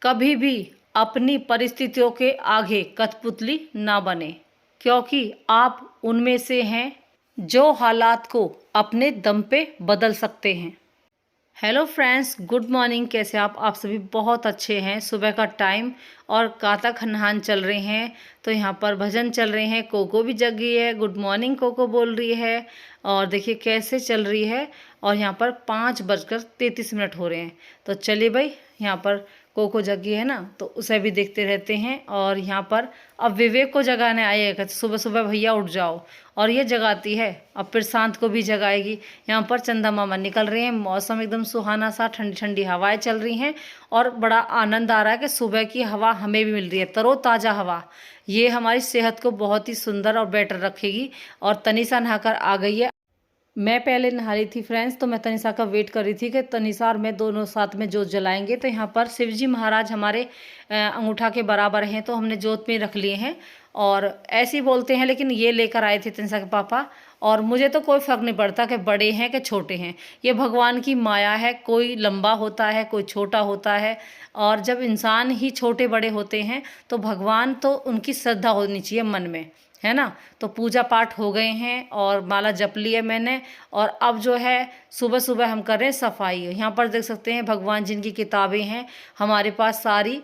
कभी भी अपनी परिस्थितियों के आगे कठपुतली ना बने, क्योंकि आप उनमें से हैं जो हालात को अपने दम पे बदल सकते हैं। Hello friends, good morning. कैसे आप सभी बहुत अच्छे हैं। सुबह का टाइम और काता खनहान चल रहे हैं, तो यहाँ पर भजन चल रहे हैं। कोको भी जग गई है, गुड मॉर्निंग कोको बोल रही है। और देखिए कैसे चल रही है। और यहाँ पर 5:33 हो रहे हैं। तो चलिए भाई, यहाँ पर कोको जगी है ना, तो उसे भी देखते रहते हैं। और यहाँ पर अब विवेक को जगाने आए हैं, कहते सुबह सुबह भैया उठ जाओ, और ये जगाती है। अब फिर शांत को भी जगाएगी। यहाँ पर चंदा मामा निकल रहे हैं। मौसम एकदम सुहाना सा, ठंडी ठंडी हवाएं चल रही हैं, और बड़ा आनंद आ रहा है कि सुबह की हवा हमें भी मिल रही है, तरोताज़ा हवा। ये हमारी सेहत को बहुत ही सुंदर और बेटर रखेगी। और तनिषा नहाकर आ गई है। मैं पहले नहा रही थी फ्रेंड्स, तो मैं तनिषा का वेट कर रही थी कि तनिषा और मैं दोनों साथ में जोत जलाएंगे। तो यहाँ पर शिवजी महाराज हमारे अंगूठा के बराबर हैं, तो हमने जोत में रख लिए हैं। और ऐसे ही बोलते हैं, लेकिन ये लेकर आए थे तनिषा के पापा। और मुझे तो कोई फ़र्क नहीं पड़ता कि बड़े हैं कि छोटे हैं, ये भगवान की माया है। कोई लंबा होता है, कोई छोटा होता है। और जब इंसान ही छोटे बड़े होते हैं, तो भगवान तो उनकी श्रद्धा होनी चाहिए मन में, है ना। तो पूजा पाठ हो गए हैं और माला जप ली है मैंने। और अब जो है सुबह सुबह हम कर रहे हैं सफाई। यहाँ पर देख सकते हैं भगवान जिनकी किताबें हैं हमारे पास सारी,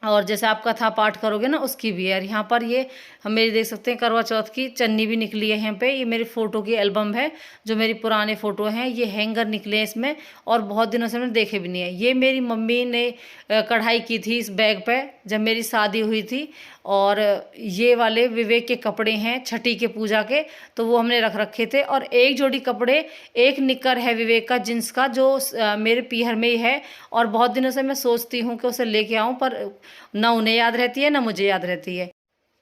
और जैसे आप कथा पाठ करोगे ना उसकी भी है। और यहाँ पर ये हम मेरी देख सकते हैं करवा चौथ की चन्नी भी निकली है यहाँ पे। ये मेरी फ़ोटो की एल्बम है, जो मेरी पुराने फ़ोटो हैं। ये हैंगर निकले हैं इसमें, और बहुत दिनों से मैंने देखे भी नहीं है। ये मेरी मम्मी ने कढ़ाई की थी इस बैग पे जब मेरी शादी हुई थी। और ये वाले विवेक के कपड़े हैं छठी के पूजा के, तो वो हमने रख रखे थे। और एक जोड़ी कपड़े, एक निकर है विवेक का जींस का, जो मेरे पीहर में ही है। और बहुत दिनों से मैं सोचती हूँ कि उसे लेके आऊँ, पर ना उन्हें याद रहती है ना मुझे याद रहती है।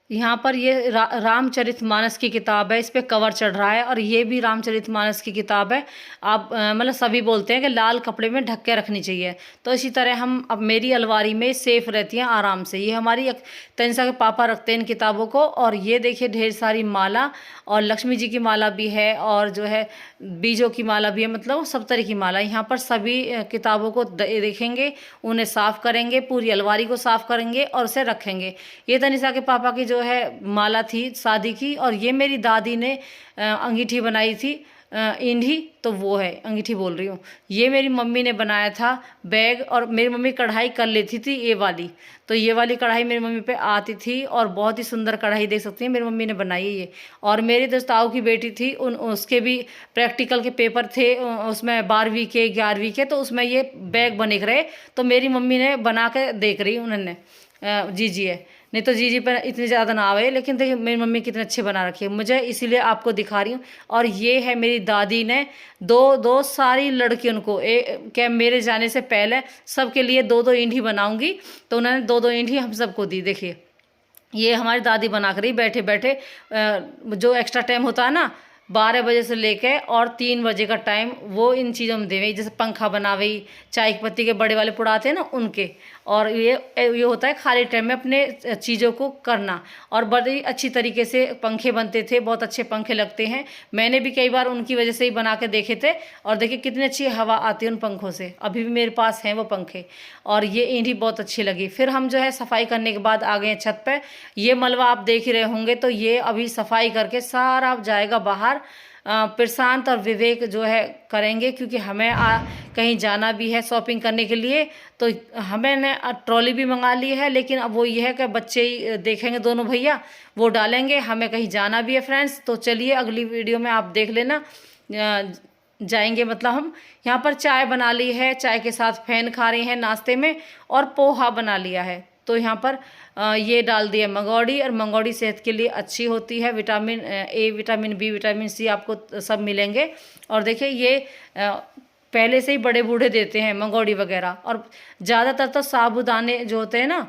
यहाँ पर ये रामचरितमानस की किताब है, इस पे कवर चढ़ रहा है। और ये भी रामचरितमानस की किताब है। आप मतलब सभी बोलते हैं कि लाल कपड़े में ढक के रखनी चाहिए, तो इसी तरह हम अब मेरी अलमारी में सेफ रहती हैं आराम से। ये हमारी तनिषा के पापा रखते हैं इन किताबों को। और ये देखिए ढेर सारी माला, और लक्ष्मी जी की माला भी है, और जो है बीजों की माला भी है, मतलब सब तरह की माला। यहाँ पर सभी किताबों को देखेंगे, उन्हें साफ़ करेंगे, पूरी अलमारी को साफ़ करेंगे और उसे रखेंगे। ये तनिषा के पापा की जो है माला थी शादी की। और ये मेरी दादी ने अंगीठी बनाई थी, इंधी, तो वो है अंगीठी बोल रही हूँ। ये मेरी मम्मी ने बनाया था बैग। और मेरी मम्मी कढ़ाई कर लेती थी ये वाली, तो ये वाली कढ़ाई मेरी मम्मी पे आती थी, और बहुत ही सुंदर कढ़ाई देख सकती हैं मेरी मम्मी ने बनाई है ये। और मेरी दोस्ताओं की बेटी थी, उसके भी प्रैक्टिकल के पेपर थे उसमें 12वीं के 11वीं के, तो उसमें ये बैग बने रहे। तो मेरी मम्मी ने बना के देख रही उन्होंने, जी है। नहीं तो जी पर इतनी ज़्यादा ना आवे, लेकिन देखिए मेरी मम्मी कितने अच्छे बना रखी है, मुझे इसीलिए आपको दिखा रही हूँ। और ये है मेरी दादी ने दो दो सारी लड़कियों को क्या मेरे जाने से पहले सबके लिए दो दो ईंटी बनाऊंगी, तो उन्होंने दो दो ईंटी हम सबको दी। देखिए ये हमारी दादी बना कर रही बैठे बैठे। जो एक्स्ट्रा टाइम होता है ना 12 बजे से लेके और 3 बजे का टाइम, वो इन चीज़ों में देवे। जैसे पंखा बनावे, चाय की पत्ती के बड़े वाले पुड़ाते हैं ना उनके। और ये होता है खाली टाइम में अपने चीज़ों को करना। और बड़ी अच्छी तरीके से पंखे बनते थे, बहुत अच्छे पंखे लगते हैं। मैंने भी कई बार उनकी वजह से ही बना के देखे थे। और देखिए कितनी अच्छी हवा आती है उन पंखों से, अभी भी मेरे पास हैं वो पंखे। और ये ईंटी बहुत अच्छी लगी। फिर हम जो है सफाई करने के बाद आ गए छत पर। ये मलबा आप देख ही रहे होंगे, तो ये अभी सफाई करके सारा जाएगा बाहर। प्रशांत और विवेक जो है करेंगे, क्योंकि हमें कहीं जाना भी है शॉपिंग करने के लिए। तो हमें ने ट्रॉली भी मंगा ली है, लेकिन अब वो ये है कि बच्चे ही देखेंगे, दोनों भैया वो डालेंगे, हमें कहीं जाना भी है फ्रेंड्स। तो चलिए अगली वीडियो में आप देख लेना, जाएंगे मतलब हम। यहाँ पर चाय बना ली है, चाय के साथ फैन खा रहे हैं नाश्ते में, और पोहा बना लिया है। तो यहाँ पर ये डाल दिया मंगौड़ी, और मंगौड़ी सेहत के लिए अच्छी होती है। Vitamin A, vitamin B, vitamin C आपको सब मिलेंगे। और देखिए ये पहले से ही बड़े बूढ़े देते हैं मंगौड़ी वगैरह। और ज़्यादातर तो साबूदाने जो होते हैं ना,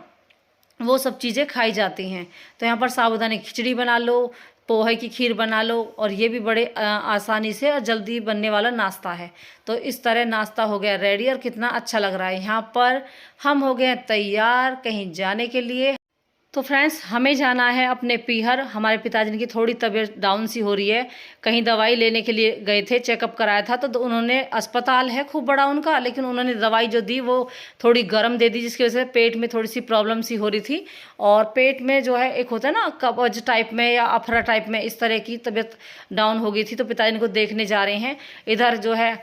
वो सब चीज़ें खाई जाती हैं। तो यहाँ पर साबूदाने खिचड़ी बना लो, पोहे की खीर बना लो, और ये भी बड़े आसानी से और जल्दी बनने वाला नाश्ता है। तो इस तरह नाश्ता हो गया रेडी, और कितना अच्छा लग रहा है। यहाँ पर हम हो गए तैयार कहीं जाने के लिए। तो फ्रेंड्स हमें जाना है अपने पीहर। हमारे पिताजी की थोड़ी तबीयत डाउन सी हो रही है, कहीं दवाई लेने के लिए गए थे, चेकअप कराया था, तो उन्होंने, अस्पताल है खूब बड़ा उनका, लेकिन उन्होंने दवाई जो दी वो थोड़ी गर्म दे दी, जिसकी वजह से पेट में थोड़ी सी प्रॉब्लम सी हो रही थी। और पेट में जो है एक होता है ना कब्ज टाइप में या अफरा टाइप में, इस तरह की तबीयत डाउन हो गई थी, तो पिताजी को देखने जा रहे हैं। इधर जो है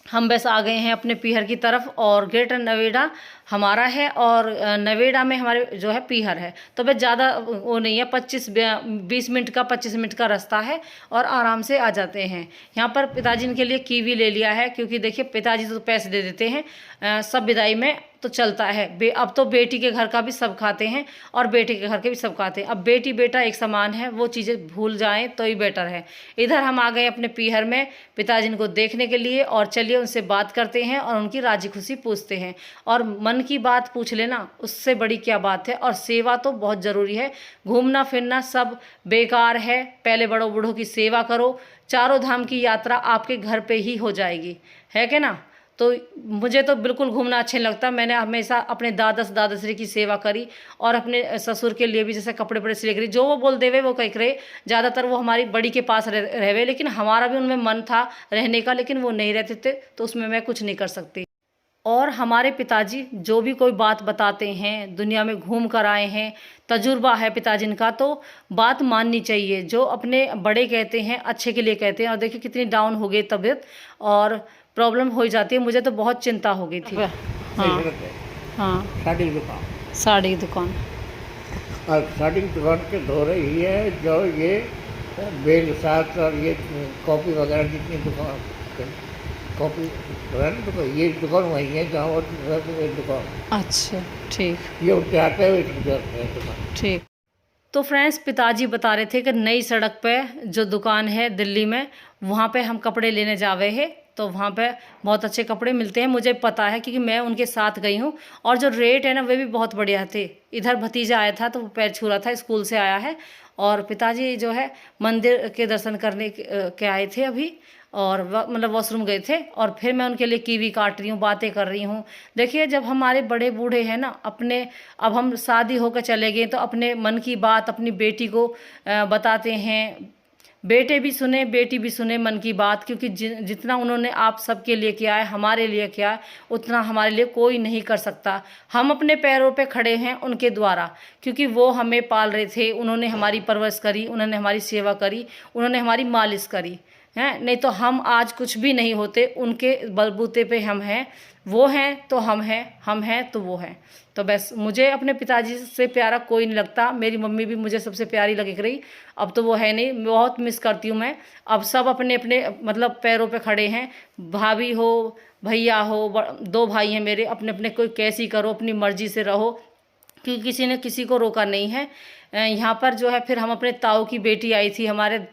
हम बस आ गए हैं अपने पीहर की तरफ, और ग्रेटर नोएडा हमारा है, और नोएडा में हमारे जो है पीहर है। तो बस ज़्यादा वो नहीं है, 20 मिनट का 25 मिनट का रास्ता है, और आराम से आ जाते हैं। यहाँ पर पिताजी के लिए कीवी ले लिया है, क्योंकि देखिए पिताजी तो पैसे दे देते हैं, सब विदाई में तो चलता है। अब तो बेटी के घर का भी सब खाते हैं, और बेटे के घर के भी सब खाते हैं। अब बेटी बेटा एक समान है, वो चीज़ें भूल जाएं तो ही बेटर है। इधर हम आ गए अपने पीहर में पिताजी को देखने के लिए, और चलिए उनसे बात करते हैं और उनकी राजी खुशी पूछते हैं। और मन की बात पूछ लेना, उससे बड़ी क्या बात है। और सेवा तो बहुत ज़रूरी है, घूमना फिरना सब बेकार है। पहले बड़ों बूढ़ों की सेवा करो, चारों धाम की यात्रा आपके घर पे ही हो जाएगी, है कि ना। तो मुझे तो बिल्कुल घूमना अच्छा नहीं लगता। मैंने हमेशा अपने दादाश्री की सेवा करी, और अपने ससुर के लिए भी जैसे कपड़े वपड़े सिले करी, जो वो बोल देवे वो कह रहे। ज़्यादातर वो हमारी बड़ी के पास रहवे, लेकिन हमारा भी उनमें मन था रहने का, लेकिन वो नहीं रहते थे, तो उसमें मैं कुछ नहीं कर सकती। और हमारे पिताजी जो भी कोई बात बताते हैं, दुनिया में घूम कर आए हैं, तजुर्बा है पिताजी का, तो बात माननी चाहिए। जो अपने बड़े कहते हैं अच्छे के लिए कहते हैं। और देखिए कितनी डाउन हो गई तबीयत, और प्रॉब्लम हो जाती है। मुझे तो बहुत चिंता हो गई थी। हाँ हाँ, साड़ी की दुकान, साड़ी की दुकान, और साड़ी की दुकान के धो रही है जो ये बेल साथ और ये कॉफ़ी वगैरह जितनी दुकान कॉफ़ी है ना, तो ये दुकान वही है जहाँ वो दुकान। अच्छा ठीक, ये उठते आते हैं दुकान। ठीक। तो फ्रेंड्स पिताजी बता रहे थे कि नई सड़क पे जो दुकान है दिल्ली में, वहाँ पे हम कपड़े लेने जावे हैं। तो वहाँ पे बहुत अच्छे कपड़े मिलते हैं, मुझे पता है क्योंकि मैं उनके साथ गई हूँ। और जो रेट है ना वे भी बहुत बढ़िया थे। इधर भतीजा आया था तो वो पैर छू रहा था, स्कूल से आया है। और पिताजी जो है मंदिर के दर्शन करने के आए थे अभी, और मतलब वॉशरूम गए थे। और फिर मैं उनके लिए कीवी काट रही हूँ, बातें कर रही हूँ। देखिए जब हमारे बड़े बूढ़े हैं ना, अपने, अब हम शादी होकर चले गए तो अपने मन की बात अपनी बेटी को बताते हैं। बेटे भी सुने बेटी भी सुने मन की बात, क्योंकि जितना उन्होंने आप सबके लिए किया है, हमारे लिए किया है, उतना हमारे लिए कोई नहीं कर सकता। हम अपने पैरों पे खड़े हैं उनके द्वारा, क्योंकि वो हमें पाल रहे थे, उन्होंने हमारी परवरिश करी, उन्होंने हमारी सेवा करी, उन्होंने हमारी मालिश करी हैं। नहीं तो हम आज कुछ भी नहीं होते, उनके बलबूते पे हम हैं। वो हैं तो हम हैं तो वो हैं। तो बस मुझे अपने पिताजी से प्यारा कोई नहीं लगता। मेरी मम्मी भी मुझे सबसे प्यारी लगी रही, अब तो वो है नहीं, बहुत मिस करती हूँ मैं। अब सब अपने अपने मतलब पैरों पे खड़े हैं, भाभी हो भैया हो, 2 भाई हैं मेरे, अपने अपने कोई कैसी करो, अपनी मर्जी से रहो, क्योंकि किसी ने किसी को रोका नहीं है। यहाँ पर जो है फिर हम अपने ताऊ की बेटी आई थी, हमारे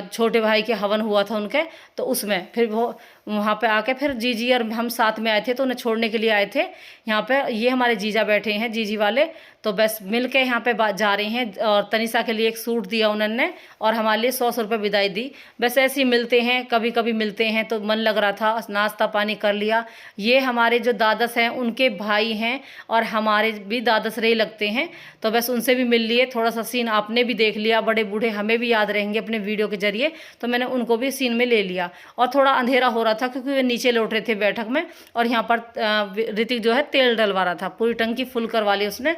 छोटे भाई के हवन हुआ था उनके, तो उसमें फिर वो वहाँ पे आके फिर जीजी और हम साथ में आए थे, तो उन्हें छोड़ने के लिए आए थे। यहाँ पे ये हमारे जीजा बैठे हैं, जीजी वाले, तो बस मिल के यहाँ पे जा रहे हैं। और तनिषा के लिए एक सूट दिया उन्होंने, और हमारे लिए 100 रुपये विदाई दी। बस ऐसे ही मिलते हैं, कभी कभी मिलते हैं, तो मन लग रहा था, नाश्ता पानी कर लिया। ये हमारे जो दादस हैं उनके भाई हैं, और हमारे भी दादस रहे लगते हैं, तो बस उनसे भी मिल लिए। थोड़ा सा सीन आपने भी देख लिया, बड़े बूढ़े हमें भी याद रहेंगे अपने वीडियो के जरिए, तो मैंने उनको भी सीन में ले लिया। और थोड़ा अंधेरा हो रहा था क्योंकि वे नीचे लौट रहे थे बैठक में, और यहाँ पर ऋतिक जो है तेल डलवा रहा था, पूरी टंकी फुल करवा ली उसने।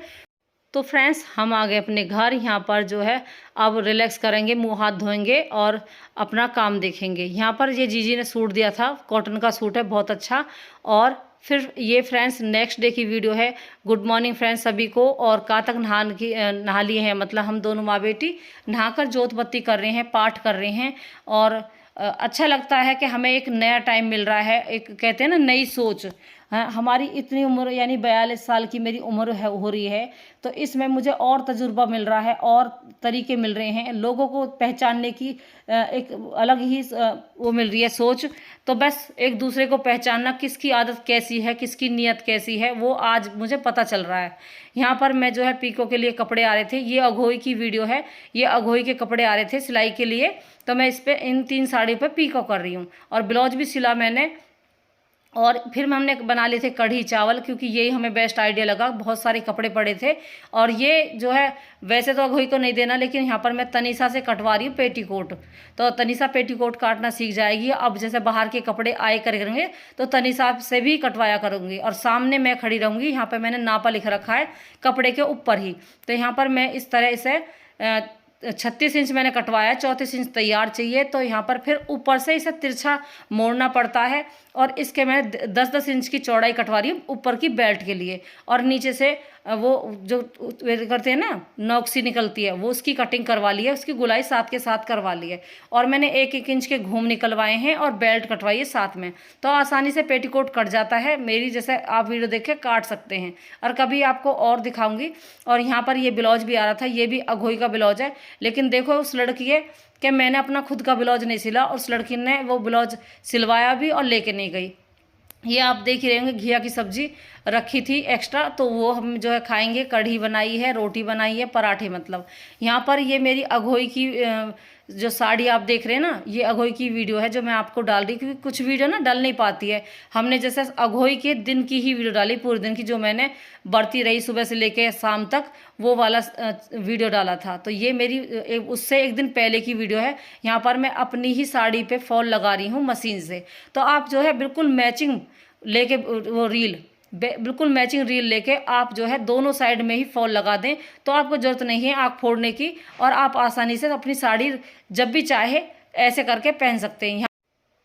तो फ्रेंड्स हम आ गए अपने घर। यहाँ पर जो है अब रिलैक्स करेंगे, मुंह हाथ धोएंगे और अपना काम देखेंगे। यहाँ पर ये जीजी ने सूट दिया था, कॉटन का सूट है बहुत अच्छा। और फिर ये फ्रेंड्स नेक्स्ट डे की वीडियो है। गुड मॉर्निंग फ्रेंड्स सभी को। और का तक नहा लिए हैं, मतलब हम दोनों माँ बेटी नहाकर जोत बत्ती कर रहे हैं, पाठ कर रहे हैं। और अच्छा लगता है कि हमें एक नया टाइम मिल रहा है, एक कहते हैं ना नई सोच। हमारी इतनी उम्र यानी 42 साल की मेरी उम्र हो रही है, तो इसमें मुझे और तजुर्बा मिल रहा है, और तरीके मिल रहे हैं, लोगों को पहचानने की एक अलग ही वो मिल रही है सोच। तो बस एक दूसरे को पहचानना, किसकी आदत कैसी है, किसकी नीयत कैसी है, वो आज मुझे पता चल रहा है। यहाँ पर मैं जो है पीको के लिए कपड़े आ रहे थे, ये अघोई की वीडियो है, ये अघोई के कपड़े आ रहे थे सिलाई के लिए, तो मैं इस पर इन 3 साड़ियों पर पीको कर रही हूँ। और ब्लाउज भी सिला मैंने, और फिर हमने बना लिए थे कढ़ी चावल, क्योंकि यही हमें बेस्ट आइडिया लगा। बहुत सारे कपड़े पड़े थे और ये जो है वैसे तो अघोई को नहीं देना, लेकिन यहाँ पर मैं तनीषा से कटवा रही हूँ पेटीकोट। तो तनीषा पेटीकोट काटना सीख जाएगी। अब जैसे बाहर के कपड़े आए करेंगे तो तनीषा से भी कटवाया करूँगी और सामने मैं खड़ी रहूँगी। यहाँ पर मैंने नापा लिख रखा है कपड़े के ऊपर ही। तो यहाँ पर मैं इस तरह से 36 इंच मैंने कटवाया, 34 इंच तैयार चाहिए। तो यहाँ पर फिर ऊपर से इसे तिरछा मोड़ना पड़ता है और इसके मैं 10-10 इंच की चौड़ाई कटवा रही हूँ ऊपर की बेल्ट के लिए। और नीचे से वो जो करते हैं ना नौकसी निकलती है, वो उसकी कटिंग करवा ली है, उसकी गुलाई साथ के साथ करवा ली है। और मैंने 1-1 इंच के घूम निकलवाए हैं और बेल्ट कटवाई है साथ में। तो आसानी से पेटीकोट कट जाता है मेरी, जैसे आप वीडियो देख के काट सकते हैं। और कभी आपको और दिखाऊंगी। और यहाँ पर ये ब्लाउज भी आ रहा था, ये भी अघोई का ब्लाउज है। लेकिन देखो उस लड़की है कि मैंने अपना खुद का ब्लाउज नहीं सिला, उस लड़की ने वो ब्लाउज सिलवाया भी और लेके नहीं गई। ये आप देख ही रहे होंगे, घिया की सब्जी रखी थी एक्स्ट्रा, तो वो हम जो है खाएंगे। कढ़ी बनाई है, रोटी बनाई है, पराठे मतलब। यहाँ पर ये मेरी अघोई की जो साड़ी आप देख रहे हैं ना, ये अघोई की वीडियो है जो मैं आपको डाल रही, क्योंकि कुछ वीडियो ना डल नहीं पाती है। हमने जैसे अघोई के दिन की ही वीडियो डाली, पूरे दिन की, जो मैंने बढ़ती रही सुबह से लेके शाम तक, वो वाला वीडियो डाला था। तो ये मेरी उससे एक दिन पहले की वीडियो है। यहाँ पर मैं अपनी ही साड़ी पे फॉल लगा रही हूँ मशीन से। तो आप जो है बिल्कुल मैचिंग लेके वो बिल्कुल मैचिंग रील लेके आप जो है दोनों साइड में ही फॉल लगा दें, तो आपको ज़रूरत नहीं है आँख फोड़ने की। और आप आसानी से अपनी साड़ी जब भी चाहे ऐसे करके पहन सकते हैं।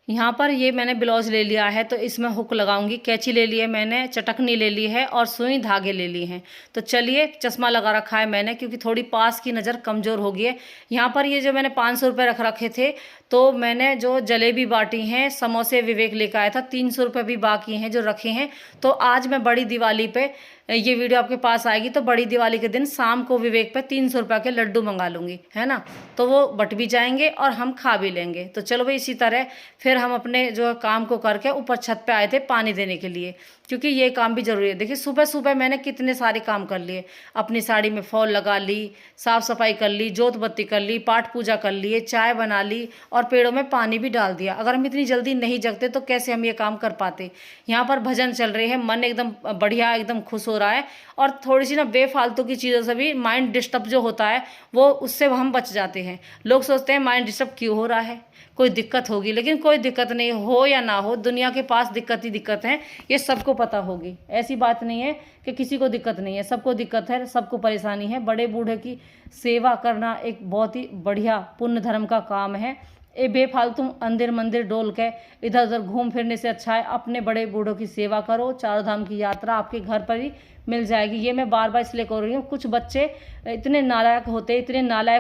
यहाँ पर ये मैंने ब्लाउज ले लिया है, तो इसमें हुक लगाऊंगी। कैंची ले ली है मैंने, चटकनी ले ली है और सुई धागे ले लिए हैं। तो चलिए, चश्मा लगा रखा है मैंने क्योंकि थोड़ी पास की नज़र कमज़ोर हो गई है। यहाँ पर ये जो मैंने 500 रुपये रख रखे थे, तो मैंने जो जलेबी बाटी हैं, समोसे विवेक लेकर आया था, 300 रुपये भी बाकी हैं जो रखे हैं। तो आज मैं बड़ी दिवाली पे, ये वीडियो आपके पास आएगी तो बड़ी दिवाली के दिन शाम को विवेक पे 300 रुपये के लड्डू मंगा लूँगी, है ना। तो वो बट भी जाएंगे और हम खा भी लेंगे। तो चलो भाई, इसी तरह फिर हम अपने जो काम को करके ऊपर छत पे आए थे पानी देने के लिए, क्योंकि ये काम भी ज़रूरी है। देखिए सुबह सुबह मैंने कितने सारे काम कर लिए। अपनी साड़ी में फॉल लगा ली, साफ़ सफाई कर ली, जोत बत्ती कर ली, पाठ पूजा कर लिए, चाय बना ली और पेड़ों में पानी भी डाल दिया। अगर हम इतनी जल्दी नहीं जगते तो कैसे हम ये काम कर पाते। यहाँ पर भजन चल रहे हैं, मन एकदम बढ़िया, एकदम खुश हो रहा है। और थोड़ी सी ना बेफालतू की चीज़ों से भी माइंड डिस्टर्ब जो होता है, वो उससे हम बच जाते हैं। लोग सोचते हैं माइंड डिस्टर्ब क्यों हो रहा है, कोई दिक्कत होगी, लेकिन कोई दिक्कत नहीं, हो या ना हो, दुनिया के पास दिक्कत ही दिक्कत है, ये सबको पता होगी। ऐसी बात नहीं है कि किसी को दिक्कत नहीं है, सबको दिक्कत है, सबको परेशानी है। बड़े बूढ़े की सेवा करना एक बहुत ही बढ़िया पुण्य धर्म का काम है। ये बेफालतू अंदिर मंदिर डोल के इधर उधर घूम फिरने से अच्छा है अपने बड़े बूढ़ों की सेवा करो। चारों धाम की यात्रा आपके घर पर ही मिल जाएगी। ये मैं बार बार इसलिए कर रही हूँ, कुछ बच्चे इतने नालायक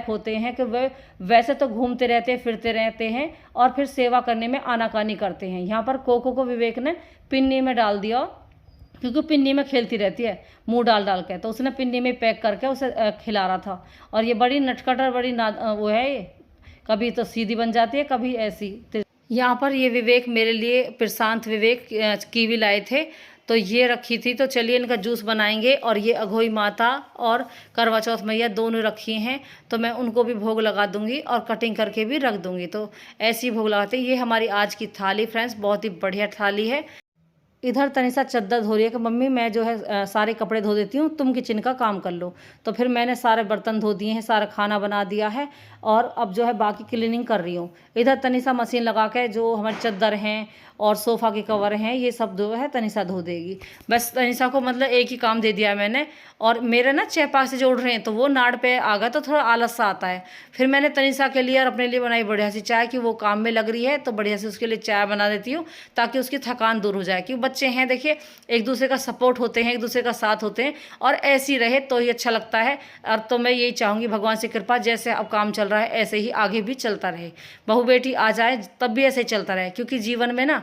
होते हैं कि वे वैसे तो घूमते रहते फिरते रहते हैं और फिर सेवा करने में आनाकानी करते हैं। यहाँ पर कोको को विवेक ने पिन्नी में डाल दिया, क्योंकि पिन्नी में खेलती रहती है मुंह डाल डाल के, तो उसने पिन्नी में पैक करके उसे खिला रहा था। और ये बड़ी नटखट और बड़ी वो है, ये कभी तो सीधी बन जाती है, कभी ऐसी। यहाँ पर ये विवेक मेरे लिए, प्रशांत विवेक, कीवी लाए थे, तो ये रखी थी। तो चलिए इनका जूस बनाएंगे। और ये अघोई माता और करवा चौथ मैया दोनों रखी हैं, तो मैं उनको भी भोग लगा दूंगी और कटिंग करके भी रख दूंगी। तो ऐसी भोग लगाते हैं। ये हमारी आज की थाली फ्रेंड्स, बहुत ही बढ़िया थाली है। इधर तनिषा चद्दर धो रही है कि मम्मी मैं जो है सारे कपड़े धो देती हूँ, तुम किचन का काम कर लो। तो फिर मैंने सारे बर्तन धो दिए हैं, सारा खाना बना दिया है और अब जो है बाकी क्लीनिंग कर रही हूँ। इधर तनिषा मशीन लगा के जो हमारे चद्दर हैं और सोफ़ा के कवर हैं, ये सब जो है तनिषा धो देगी। बस तनिषा को मतलब एक ही काम दे दिया है मैंने। और मेरे ना चेपा से जोड़ रहे हैं, तो वो नाड़ पे आ गया, तो थोड़ा आलस सा आता है। फिर मैंने तनिषा के लिए और अपने लिए बनाई बढ़िया सी चाय, कि वो काम में लग रही है तो बढ़िया से उसके लिए चाय बना देती हूँ, ताकि उसकी थकान दूर हो जाए। क्योंकि बच्चे हैं देखिए, एक दूसरे का सपोर्ट होते हैं, एक दूसरे का साथ होते हैं, और ऐसी रहे तो ही अच्छा लगता है। और तो मैं यही चाहूँगी भगवान से कृपा, जैसे अब काम चल रहा है ऐसे ही आगे भी चलता रहे। बहू बेटी आ जाए तब भी ऐसे ही चलता रहे, क्योंकि जीवन में ना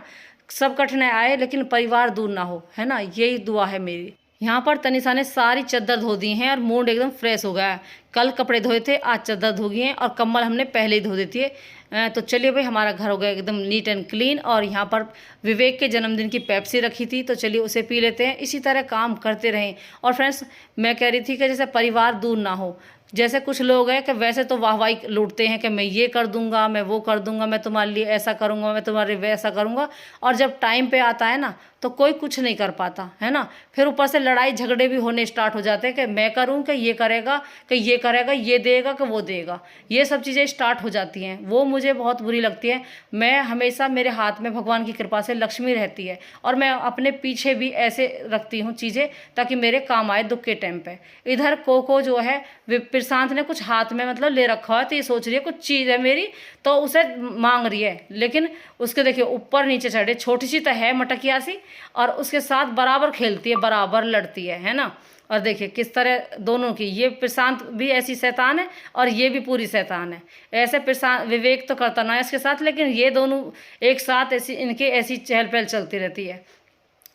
सब कठिनाई आए लेकिन परिवार दूर ना हो, है ना, यही दुआ है मेरी। यहाँ पर तनिषा ने सारी चद्दर धो दी हैं और मूड एकदम फ्रेश हो गया है। कल कपड़े धोए थे, आज चद्दर धो गई हैं और कम्बल हमने पहले ही धो देती है। तो चलिए भाई, हमारा घर हो गया एकदम नीट एंड क्लीन। और यहाँ पर विवेक के जन्मदिन की पेप्सी रखी थी, तो चलिए उसे पी लेते हैं। इसी तरह काम करते रहें। और फ्रेंड्स, मैं कह रही थी कि जैसे परिवार दूर ना हो, जैसे कुछ लोग हैं कि वैसे तो वाहवाही लूटते हैं कि मैं ये कर दूंगा, मैं वो कर दूंगा, मैं तुम्हारे लिए ऐसा करूंगा, मैं तुम्हारे लिए वैसा करूंगा, और जब टाइम पे आता है ना तो कोई कुछ नहीं कर पाता है ना। फिर ऊपर से लड़ाई झगड़े भी होने स्टार्ट हो जाते हैं कि मैं करूं कि ये करेगा, कि ये करेगा, ये देगा कि वो देगा, ये सब चीज़ें स्टार्ट हो जाती हैं। वो मुझे बहुत बुरी लगती है। मैं हमेशा, मेरे हाथ में भगवान की कृपा से लक्ष्मी रहती है, और मैं अपने पीछे भी ऐसे रखती हूँ चीज़ें ताकि मेरे काम आए दुख के टाइम पे। इधर कोको जो है प्रशांत ने कुछ हाथ में मतलब ले रखा है, तो ये सोच रही है कुछ चीज़ है मेरी, तो उसे मांग रही है, लेकिन उसके देखिए ऊपर नीचे चढ़े, छोटी सी तो है मटकिया सी, और उसके साथ बराबर खेलती है, बराबर लड़ती है ना। और देखिए किस तरह दोनों की, ये प्रशांत भी ऐसी शैतान है और ये भी पूरी शैतान है। ऐसे प्रशांत विवेक तो करता ना है इसके साथ, लेकिन ये दोनों एक साथ ऐसी, इनके ऐसी चहल पहल चलती रहती है।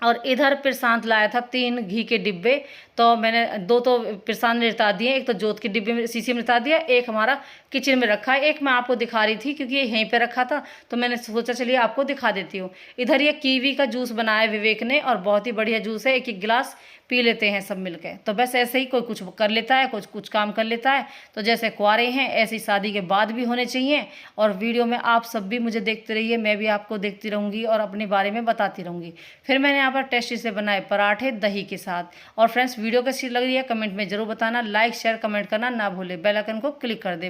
और इधर प्रशांत लाया था 3 घी के डिब्बे, तो मैंने 2 तो प्रशांत ने रिता दिए, एक तो जोत के डिब्बे में शीशी में रिता दिया, एक हमारा किचन में रखा है। एक मैं आपको दिखा रही थी क्योंकि ये यहीं पे रखा था, तो मैंने सोचा चलिए आपको दिखा देती हूँ। इधर ये कीवी का जूस बनाया विवेक ने, और बहुत ही बढ़िया जूस है, एक एक गिलास पी लेते हैं सब मिलके। तो बस ऐसे ही कोई कुछ कर लेता है, कुछ कुछ काम कर लेता है। तो जैसे कुंवारे हैं ऐसी शादी के बाद भी होने चाहिए। और वीडियो में आप सब भी मुझे देखते रहिए, मैं भी आपको देखती रहूँगी और अपने बारे में बताती रहूँगी। फिर मैंने यहाँ पर टेस्टी से बनाए पराठे दही के साथ। और फ्रेंड्स, वीडियो कैसी लग रही है कमेंट में ज़रूर बताना, लाइक शेयर कमेंट करना ना भूले, बेल आइकन को क्लिक कर दे।